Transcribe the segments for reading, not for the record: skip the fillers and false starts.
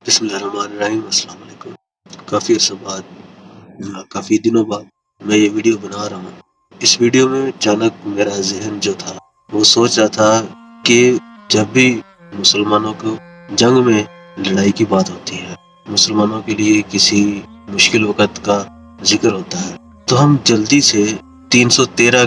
بسم اللہ الرحمن الرحیم۔ السلام علیکم۔ کافی عرصہ بعد کافی دنوں بعد میں یہ ویڈیو بنا رہا ہوں۔ اس ویڈیو میں اچانک میرا ذہن جو تھا وہ سوچ رہا تھا کہ جب بھی مسلمانوں کو جنگ میں لڑائی کی بات ہوتی ہے، مسلمانوں کے لیے کسی مشکل وقت کا ذکر ہوتا ہے، تو ہم جلدی سے 313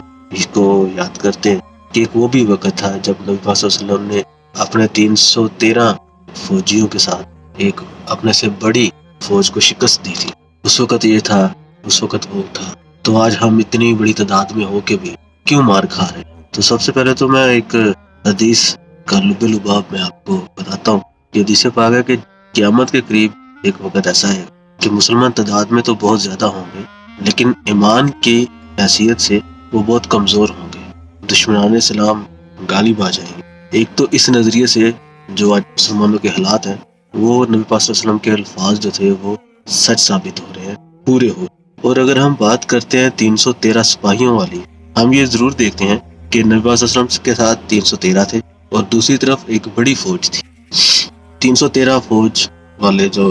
کو یاد کرتے ہیں کہ ایک وہ بھی وقت تھا جب نبی پاک صلی اللہ علیہ وسلم نے اپنے 313 فوجیوں کے ساتھ ایک اپنے سے بڑی فوج کو شکست دی تھی۔ اس وقت یہ تھا، اس وقت وہ تھا۔ تو آج ہم اتنی بڑی تعداد میں ہو کے بھی کیوں مار کھا رہے ہیں؟ تو سب سے پہلے تو میں ایک حدیث کا لب لباب میں آپ کو بتاتا ہوں کہ حدیث پاک ہے کہ قیامت کے قریب ایک وقت ایسا ہے کہ مسلمان تعداد میں تو بہت زیادہ ہوں گے، لیکن ایمان کی حیثیت سے وہ بہت کمزور ہوں گے، دشمنان اسلام غالب آ جائیں گے۔ ایک تو اس نظریے سے جو آج مسلمانوں کے حالات ہیں، وہ نبی پاک صلی اللہ علیہ وسلم کے الفاظ جو تھے وہ سچ ثابت ہو رہے ہیں، پورے ہو۔ اور اگر ہم بات کرتے ہیں 313 سپاہیوں والی، ہم یہ ضرور دیکھتے ہیں کہ نبی پاک صلی اللہ علیہ وسلم کے ساتھ 313 تھے اور دوسری طرف ایک بڑی فوج تھی۔ 313 فوج والے جو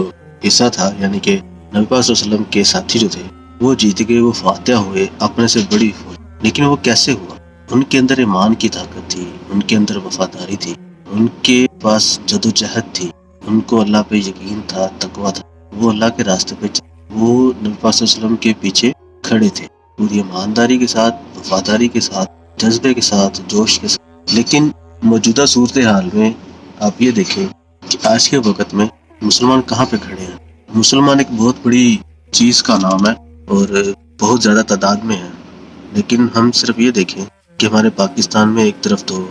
حصہ تھا، یعنی کہ نبی پاک صلی اللہ علیہ وسلم کے ساتھی جو تھے وہ جیت گئے، وہ فاتح ہوئے اپنے سے بڑی فوج۔ لیکن وہ کیسے ہوا؟ ان کے اندر ایمان کی طاقت تھی، ان کے اندر وفاداری تھی، ان کے پاس جدوجہد تھی، ان کو اللہ پہ یقین تھا، تقویٰ تھا، وہ اللہ کے راستے پہ وہ نبی پاک صلی اللہ علیہ وسلم کے پیچھے کھڑے تھے، پوری ایمانداری کے ساتھ، وفاداری کے ساتھ، جذبے کے ساتھ، جوش کے ساتھ۔ لیکن موجودہ صورتحال میں آپ یہ دیکھیں کہ آج کے وقت میں مسلمان کہاں پہ کھڑے ہیں۔ مسلمان ایک بہت بڑی چیز کا نام ہے اور بہت زیادہ تعداد میں ہے، لیکن ہم صرف یہ دیکھیں کہ ہمارے پاکستان میں ایک طرف تو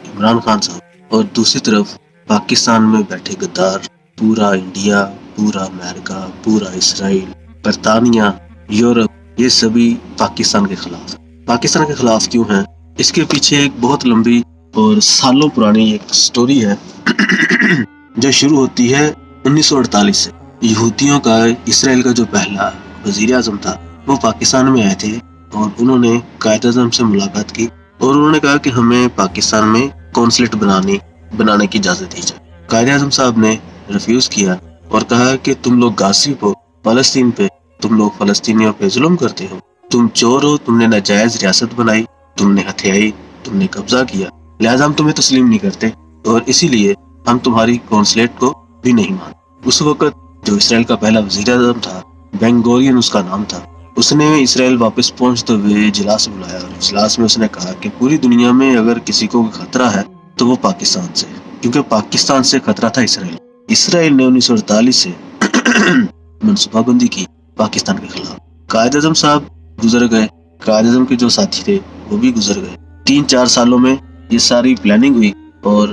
عمران خان صاحب اور دوسری طرف پاکستان میں بیٹھے غدار، پورا انڈیا، پورا امریکہ، پورا اسرائیل، برطانیہ، یورپ، یہ سبھی پاکستان کے خلاف۔ پاکستان کے خلاف کیوں ہیں؟ اس کے پیچھے ایک بہت لمبی اور سالوں پرانی ایک سٹوری ہے جو شروع ہوتی ہے 1948 سے۔ یہودیوں کا، اسرائیل کا جو پہلا وزیر اعظم تھا وہ پاکستان میں آئے تھے اور انہوں نے قائد اعظم سے ملاقات کی اور انہوں نے کہا کہ ہمیں پاکستان میں قونصلیٹ بنانے کی اجازت دی جائے۔ قائد اعظم صاحب نے ریفیوز کیا اور کہا کہ تم لوگ غاصب ہو فلسطین پہ، تم لوگ فلسطینیوں پہ ظلم کرتے ہو، تم چور ہو، تم نے ناجائز ریاست بنائی، تم نے ہتھیائی، تم نے قبضہ کیا، لہٰذا ہم تمہیں تسلیم نہیں کرتے اور اسی لیے ہم تمہاری قونصلیٹ کو بھی نہیں مانتے۔ اس وقت جو اسرائیل کا پہلا وزیر اعظم تھا، بین گورین اس کا نام تھا، اس نے اسرائیل واپس پہنچتے ہوئے اجلاس بلایا اور اجلاس میں اس نے کہا کہ پوری دنیا میں اگر کسی کو خطرہ ہے تو وہ پاکستان سے، کیونکہ پاکستان سے خطرہ تھا اسرائیل۔ اسرائیل نے 1948 سے منصوبہ بندی کی پاکستان کے خلاف۔ قائد اعظم صاحب گزر گئے، قائد اعظم کے جو ساتھی تھے وہ بھی گزر گئے۔ 3-4 سالوں میں یہ ساری پلاننگ ہوئی اور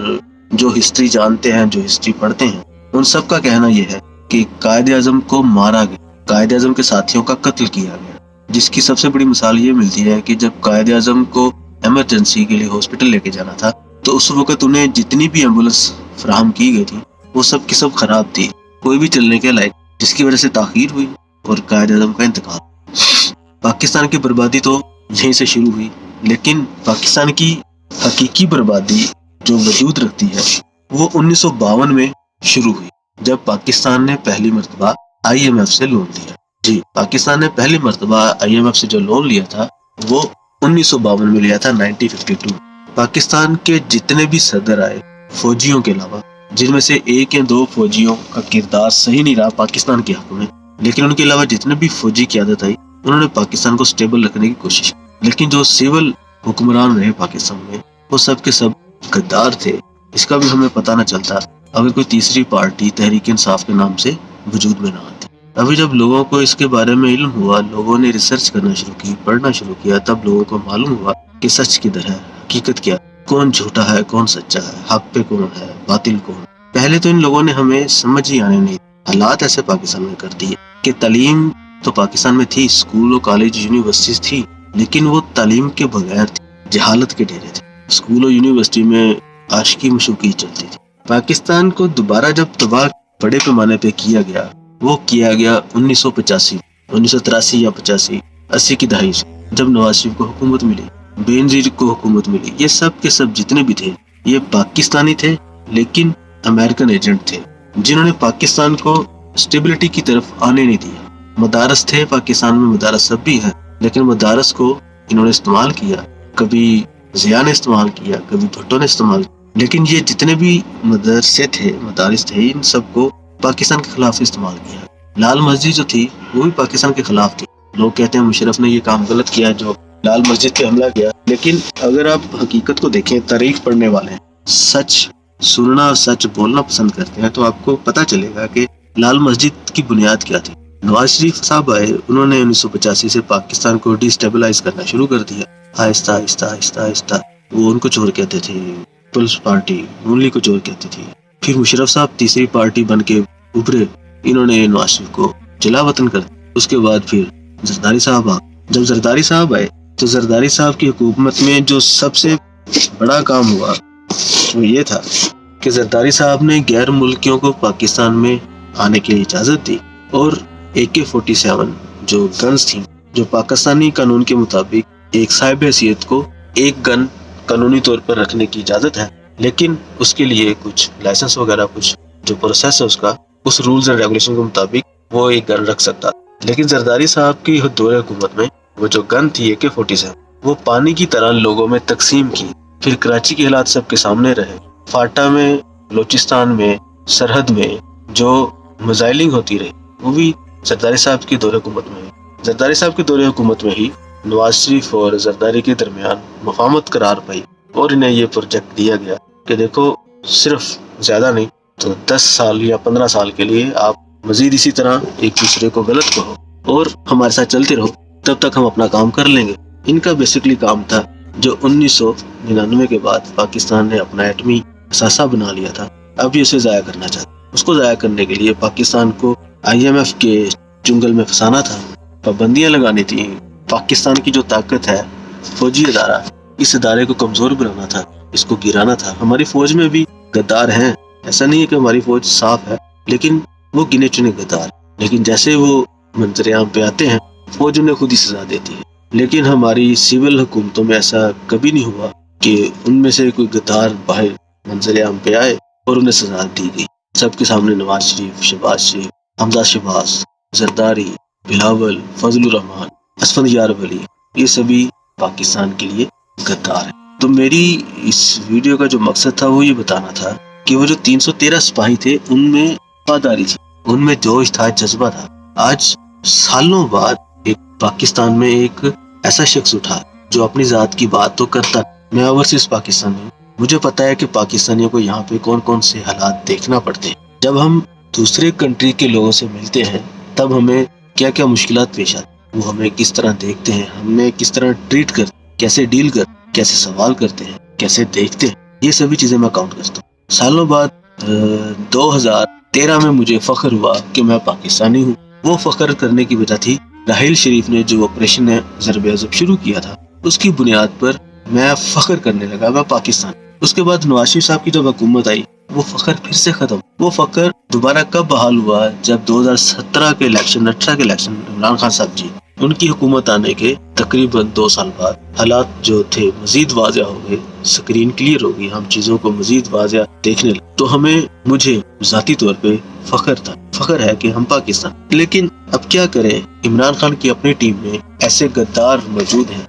جو ہسٹری جانتے ہیں، جو ہسٹری پڑھتے ہیں، ان سب کا کہنا یہ ہے کہ قائد اعظم کو مارا گیا، قائد اعظم کے ساتھیوں کا قتل کیا گیا، جس کی سب سے بڑی مثال یہ ملتی ہے کہ جب قائد اعظم کو ایمرجنسی کے لیے ہاسپٹل لے کے جانا تھا تو اس وقت انہیں جتنی بھی ایمبولینس فراہم کی گئی تھی وہ سب کی سب خراب تھی، کوئی بھی چلنے کے لائق، جس کی وجہ سے تاخیر ہوئی اور قائد اعظم کا انتقال۔ پاکستان کی بربادی تو یہیں سے شروع ہوئی، لیکن پاکستان کی حقیقی بربادی جو وجود رکھتی ہے وہ 1952 میں شروع ہوئی، جب پاکستان نے پہلی مرتبہ IMF سے لون لیا۔ جی، پاکستان نے پہلی مرتبہ IMF سے جو لون لیا تھا وہ 1952 میں لیا تھا، 1952۔ پاکستان کے جتنے بھی صدر آئے فوجیوں کے علاوہ، جن میں سے 1 یا 2 فوجیوں کا کردار صحیح نہیں رہا پاکستان کے حق میں، لیکن ان کے علاوہ جتنے بھی فوجی قیادت آئی انہوں نے پاکستان کو سٹیبل رکھنے کی کوشش کی، لیکن جو سول حکمران رہے پاکستان میں وہ سب کے سب غدار تھے۔ اس کا بھی ہمیں پتہ نہ چلتا اگر کوئی تیسری پارٹی تحریک انصاف کے نام سے وجود میں نہ آتی۔ ابھی جب لوگوں کو اس کے بارے میں علم ہوا، لوگوں نے ریسرچ کرنا شروع کی، پڑھنا شروع کیا، تب لوگوں کو معلوم ہوا کہ سچ کدھر ہے، حقیقت کیا، کون جھوٹا ہے، کون سچا ہے، حق پہ کون ہے، باطل کون۔ پہلے تو ان لوگوں نے ہمیں سمجھ ہی آنے نہیں، حالات ایسے پاکستان میں کر دیے کہ تعلیم تو پاکستان میں تھی، اسکول و کالج یونیورسٹیز تھی، لیکن وہ تعلیم کے بغیر تھی، جہالت کے ڈیرے تھے۔ اسکول و یونیورسٹی میں عاشقی مشوقی چلتی تھی۔ پاکستان کو دوبارہ جب تباہ بڑے پیمانے پہ کیا گیا، وہ کیا گیا 1983 یا 80 کی دہائی سے، جب نواز شریف کو حکومت ملی، بینظیر کو حکومت ملی۔ یہ سب کے سب جتنے بھی تھے یہ پاکستانی تھے، لیکن امریکن ایجنٹ تھے، जिन्होंने पाकिस्तान को स्टेबिलिटी की तरफ आने नहीं दिया। मदारस थे पाकिस्तान में, मदारस सब भी हैं, लेकिन मदारस को इन्होंने इस्तेमाल किया। कभी ज़िया ने इस्तेमाल किया, कभी भुट्टो ने इस्तेमाल किया, लेकिन ये जितने भी मदरसे थे, मदारिस थे, इन सबको पाकिस्तान के खिलाफ इस्तेमाल किया। लाल मस्जिद जो थी वो भी पाकिस्तान के खिलाफ थी। लोग कहते हैं मुशर्रफ ने ये काम गलत किया जो लाल मस्जिद पे हमला किया, लेकिन अगर आप हकीकत को देखें, तारीख पढ़ने वाले हैं, सच सुनना और सच बोलना पसंद करते हैं, तो आपको पता चलेगा कि लाल मस्जिद की बुनियाद क्या थी। नवाज शरीफ साहब आए, उन्होंने 1985 से पाकिस्तान को डिस्टेबलाइज करना शुरू कर दिया। आहिस्ता आहिस्ता आहिस्ता आहिस्ता वो उनको चोर कहते थे, पीपल्स पार्टी नून लीग को चोर कहती थी। फिर मुशर्रफ साहब तीसरी पार्टी बन के उभरे, इन्होंने नवाज शरीफ को जला वतन कर दिया। उसके बाद फिर जरदारी साहब आ, जब जरदारी साहब आए तो जरदारी साहब की हुकूमत में जो सबसे बड़ा काम हुआ वो ये था कि जरदारी साहब ने गैर मुल्कियों को पाकिस्तान में आने की इजाज़त दी और AK-47 जो गन्स थी, जो पाकिस्तानी कानून के मुताबिक एक साहिब हैसियत को एक गन कानूनी तौर पर रखने की इजाज़त है, लेकिन उसके लिए कुछ लाइसेंस वगैरह, कुछ जो प्रोसेस है उसका, उस रूल्स एंड रेगुलेशन के मुताबिक वो एक गन रख सकता। लेकिन जरदारी साहब की दौरे हुकूमत में वो जो गन थी AK-47 वो पानी की तरह लोगों में तकसीम की। फिर कराची के हालात सबके सामने रहे। फाटा में, बलोचिस्तान में, सरहद में जो मिसाइलिंग होती रही वो भी जरदारी साहब की दौरे हुकूमत में। जरदारी साहब की दौरे हुकूमत में ही नवाज शरीफ और जरदारी के दरमियान मफाहमत करार पाई और इन्हें ये प्रोजेक्ट दिया गया कि देखो, सिर्फ ज़्यादा नहीं तो 10 साल या 15 साल के लिए आप मजीद इसी तरह एक दूसरे को गलत कहो और हमारे साथ चलते रहो, तब तक हम अपना काम कर लेंगे। इनका बेसिकली काम था जो 1999 के बाद पाकिस्तान ने अपना एटमी असासा बना लिया था, अब ये उसे ज़ाया करना चाहता। उसको ज़ाया करने के लिए पाकिस्तान को IMF के चुंगल में फंसाना था, पाबंदियाँ लगानी थी। पाकिस्तान की जो ताकत है, फौजी अदारा, इस अदारे को कमज़ोर बनाना था, इसको गिराना था। हमारी फ़ौज में भी गद्दार हैं, ऐसा नहीं है कि हमारी फ़ौज साफ है, लेकिन वो गिने चुने गद्दार। लेकिन जैसे वो मंजर-ए-आम पे आते हैं, फौज उन्हें खुद ही सजा देती है। लेकिन हमारी सिविल हुकूमतों में ऐसा कभी नहीं हुआ कि उनमें से कोई गद्दार बाहर मंजर-ए-आम पे आए और उन्हें सजा दी गई। सबके सामने नवाज शरीफ, शहबाज शरीफ, हमजा शहबाज, जरदारी, बिलावल, फजलुर रहमान, असफंद यारब अली, ये सभी पाकिस्तान के लिए गद्दार हैं। तो मेरी इस वीडियो का जो मकसद था वो ये बताना था कि वो जो 313 सिपाही थे उनमें वफादारी थी, उनमें जोश था, जज्बा था। आज सालों बाद एक पाकिस्तान में एक ऐसा शख्स उठा जो अपनी जात की बात तो करता। मैं ओवरसीज पाकिस्तानी हूँ, मुझे पता है कि पाकिस्तानियों को यहाँ पे कौन कौन से हालात देखना पड़ते हैं। जब हम दूसरे कंट्री के लोगों से मिलते हैं तब हमें क्या क्या मुश्किलात पेश आती, वो हमें किस तरह देखते हैं, हमें किस तरह ट्रीट करते, कैसे डील करते, कैसे सवाल करते हैं, कैसे देखते हैं, ये सभी चीज़ें मैं काउंट करता हूँ। सालों बाद 2013 में मुझे फख्र हुआ कि मैं पाकिस्तानी हूँ। वो फख्र करने की वजह थी राहिल शरीफ ने जो ऑपरेशन ज़रब-ए-अज़ब शुरू किया था, उसकी बुनियाद पर मैं फख्र करने लगा मैं पाकिस्तान। उसके बाद नवाज शरीफ साहब की जब हुकूमत आई, वो फख्र फिर से खत्म। वो फख्र दोबारा कब बहाल हुआ, जब 2017 के इलेक्शन, 18 के इलेक्शन, इमरान खान साहब जी उनकी हुकूमत आने के तकरीबन 2 साल बाद हालात जो थे मजीद वाज़ेह हो गए, स्क्रीन क्लियर हो गई, हम चीज़ों को मजीद वाज़ेह देखने लगे। तो मुझे ज़ाती तौर पे फख्र है कि हम पाकिस्तान। लेकिन अब क्या करें, इमरान खान की अपनी टीम में ऐसे गद्दार मौजूद हैं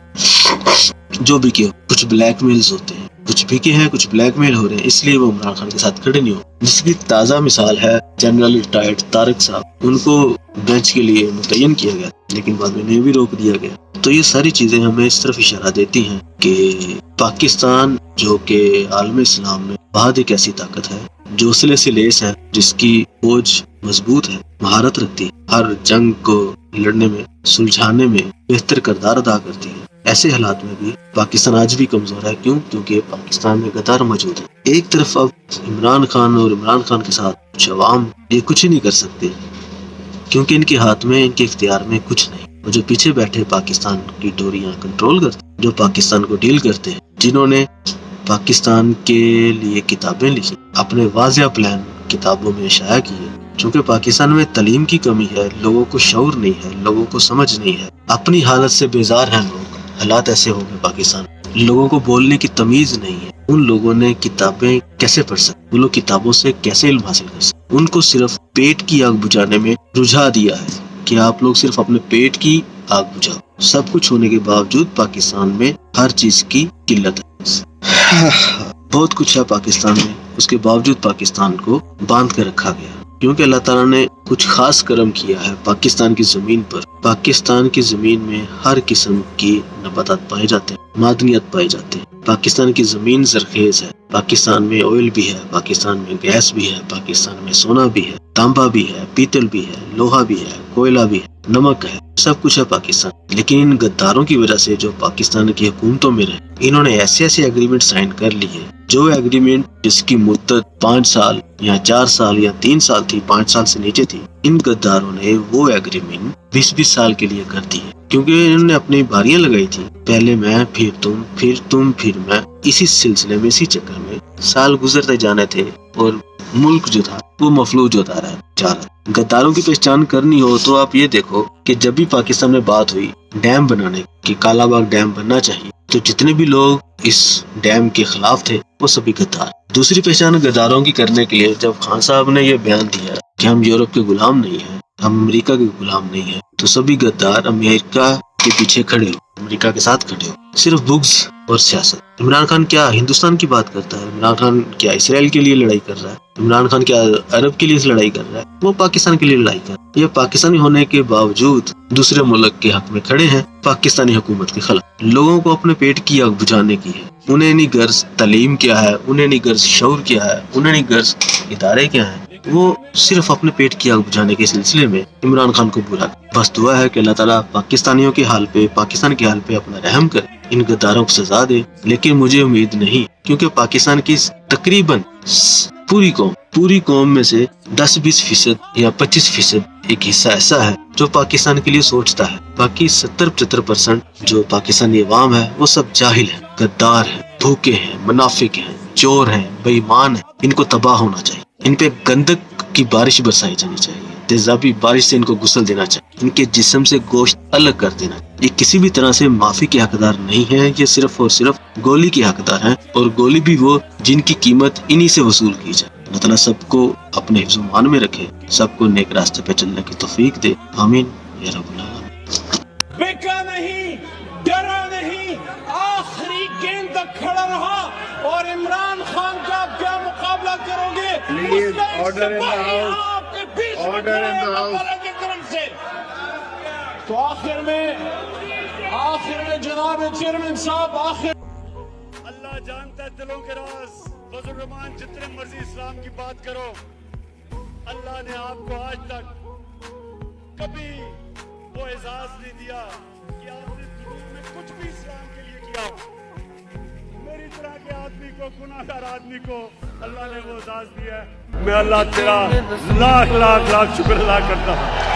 जो भी के कुछ ब्लैकमेल्स होते हैं, कुछ बिके हैं, कुछ ब्लैकमेल हो रहे हैं, इसलिए वो इमरान खान के साथ खड़े नहीं हो। जिसकी ताज़ा मिसाल है जनरल रिटायर्ड तारिक साहब, उनको बेंच के लिए मुतय्यन किया गया लेकिन बाद में उन्हें भी रोक दिया गया। तो ये सारी चीज़ें हमें इस तरफ इशारा देती हैं कि पाकिस्तान जो कि आलम इस्लाम में बहुत एक ऐसी ताकत है जो हौसले से लेस है, जिसकी फौज मजबूत है, महारत रखती है, हर जंग को लड़ने में, सुलझाने में बेहतर किरदार अदा करती है। ऐसे हालात में भी पाकिस्तान आज भी कमजोर है। क्यों? क्योंकि पाकिस्तान में गद्दार मौजूद है। एक तरफ अब इमरान खान और इमरान खान के साथ कुछ अवाम ये कुछ ही नहीं कर सकते क्योंकि इनके हाथ में, इनके इख्तियार में कुछ नहीं। वो जो पीछे बैठे पाकिस्तान की डोरियां कंट्रोल करते, जो पाकिस्तान को डील करते हैं, जिन्होंने पाकिस्तान के लिए किताबें लिखी, अपने वाज़ेह प्लान किताबों में शाया किए। चूँकि पाकिस्तान में तालीम की कमी है, लोगों को शऊर नहीं है, लोगों को समझ नहीं है, अपनी हालत से बेजार हैं लोग। हालात ऐसे हो गए पाकिस्तान, लोगों को बोलने की तमीज नहीं है। उन लोगों ने किताबें कैसे पढ़ सके, वो लोग किताबों से कैसे इल्म हासिल कर सके। उनको सिर्फ पेट की आग बुझाने में रुझा दिया है कि आप लोग सिर्फ अपने पेट की आग बुझाओ। सब कुछ होने के बावजूद पाकिस्तान में हर चीज की किल्लत है। बहुत कुछ है पाकिस्तान में, उसके बावजूद पाकिस्तान को बांध कर रखा गया, क्योंकि अल्लाह ताला ने कुछ खास करम किया है पाकिस्तान की जमीन पर। पाकिस्तान की जमीन में हर किस्म की नबातात पाए जाते हैं, मादनियत पाए जाते हैं। पाकिस्तान की जमीन जरखेज है, पाकिस्तान में ऑयल भी है, पाकिस्तान में गैस भी है, पाकिस्तान में सोना भी है, तांबा भी है, पीतल भी है, लोहा भी है, कोयला भी है, नमक है, सब कुछ है पाकिस्तान। लेकिन इन गद्दारों की वजह से जो पाकिस्तान की हुकूमतों में रहे, इन्होंने ऐसे ऐसे एग्रीमेंट साइन कर लिए, जो एग्रीमेंट जिसकी मुद्दत 5 साल या 4 साल या 3 साल थी, 5 साल से नीचे थी, इन गद्दारों ने वो एग्रीमेंट 20-20 साल के लिए कर दी, क्योंकि इन्होंने अपनी बारियां लगाई थी। पहले मैं, फिर तुम, फिर तुम, फिर मैं। इसी सिलसिले में, इसी चक्कर में साल गुजरते जाने थे और मुल्क जो था वो मफलूज होता रहा जा रहा। गद्दारों की पहचान करनी हो तो आप ये देखो कि जब भी पाकिस्तान में बात हुई डैम बनाने की, कालाबाग डैम बनना चाहिए, तो जितने भी लोग इस डैम के खिलाफ थे वो सभी गद्दार। दूसरी पहचान गद्दारों की करने के लिए जब खान साहब ने ये बयान दिया कि हम यूरोप के गुलाम नहीं हैं, हम अमेरिका के गुलाम नहीं हैं, तो सभी गद्दार अमेरिका के पीछे खड़े हो, अमेरिका के साथ खड़े हो। सिर्फ बुग्ज और सियासत। इमरान खान क्या हिंदुस्तान की बात करता है? इमरान खान क्या इसराइल के लिए लड़ाई कर रहा है? इमरान खान क्या अरब के लिए लड़ाई कर रहा है? वो पाकिस्तान के लिए लड़ाई कर रहा है। ये पाकिस्तानी होने के बावजूद दूसरे मुल्क के हक में खड़े हैं, पाकिस्तानी हुकूमत के खिलाफ। लोगों को अपने पेट की आग बुझाने की है। उन्हें नहीं गर्ज तालीम क्या है, उन्हें नहीं गर्ज शऊर क्या है, उन्हें नहीं गर्ज इदारे क्या है। वो सिर्फ अपने पेट की आग बुझाने के सिलसिले में इमरान खान को बुरा। बस दुआ है कि अल्लाह ताला पाकिस्तानियों के हाल पे, पाकिस्तान के हाल पे अपना रहम कर इन गद्दारों को सजा दे। लेकिन मुझे उम्मीद नहीं, क्योंकि पाकिस्तान की तकरीबन पूरी कौम में से 10-20% या 25% एक हिस्सा ऐसा है जो पाकिस्तान के लिए सोचता है। बाकी 70-75% जो पाकिस्तानी अवाम है वो सब जाहिल है, गद्दार है, धोखे हैं, मुनाफिक हैं, चोर हैं, बेईमान है। इनको तबाह होना चाहिए। इन पे गंदक की बारिश बरसाई जानी चाहिए, तेजाबी बारिश से इनको गुस्ल देना चाहिए, इनके जिस्म से गोश्त अलग कर देना। ये किसी भी तरह से माफी के हकदार नहीं है, ये सिर्फ और सिर्फ गोली के हकदार हैं, और गोली भी वो जिनकी कीमत इन्हीं से वसूल की जाए। अल्लाह ताला सबको अपने हिफ्ज़-ओ-मान में रखे, सबको नेक रास्ते पे चलने की तौफीक दे। आमीन या रब्बल आलमीन। बिका नहीं, डरा नहीं, आखिरी गेंद तक खड़ा रहा। और इमरान खान का आप क्या मुकाबला करोगे? Please, order in the house. Order in the house. की तरफ से। तो आखिर में जनाब चेयरमैन साहब, आखिर अल्लाह जानता है दिलों के राज। फजल रहमान जितने मर्जी इस्लाम की बात करो, अल्लाह ने आपको आज तक कभी वो एजाज नहीं दिया कि आपने दुनिया में कुछ भी इस्लाम के लिए किया। मेरी तरह के आदमी को, गुनाहगार आदमी को अल्लाह ने वो एजाज दिया है। मैं अल्लाह तेरा लाख लाख लाख शुक्र अदा करता हूँ।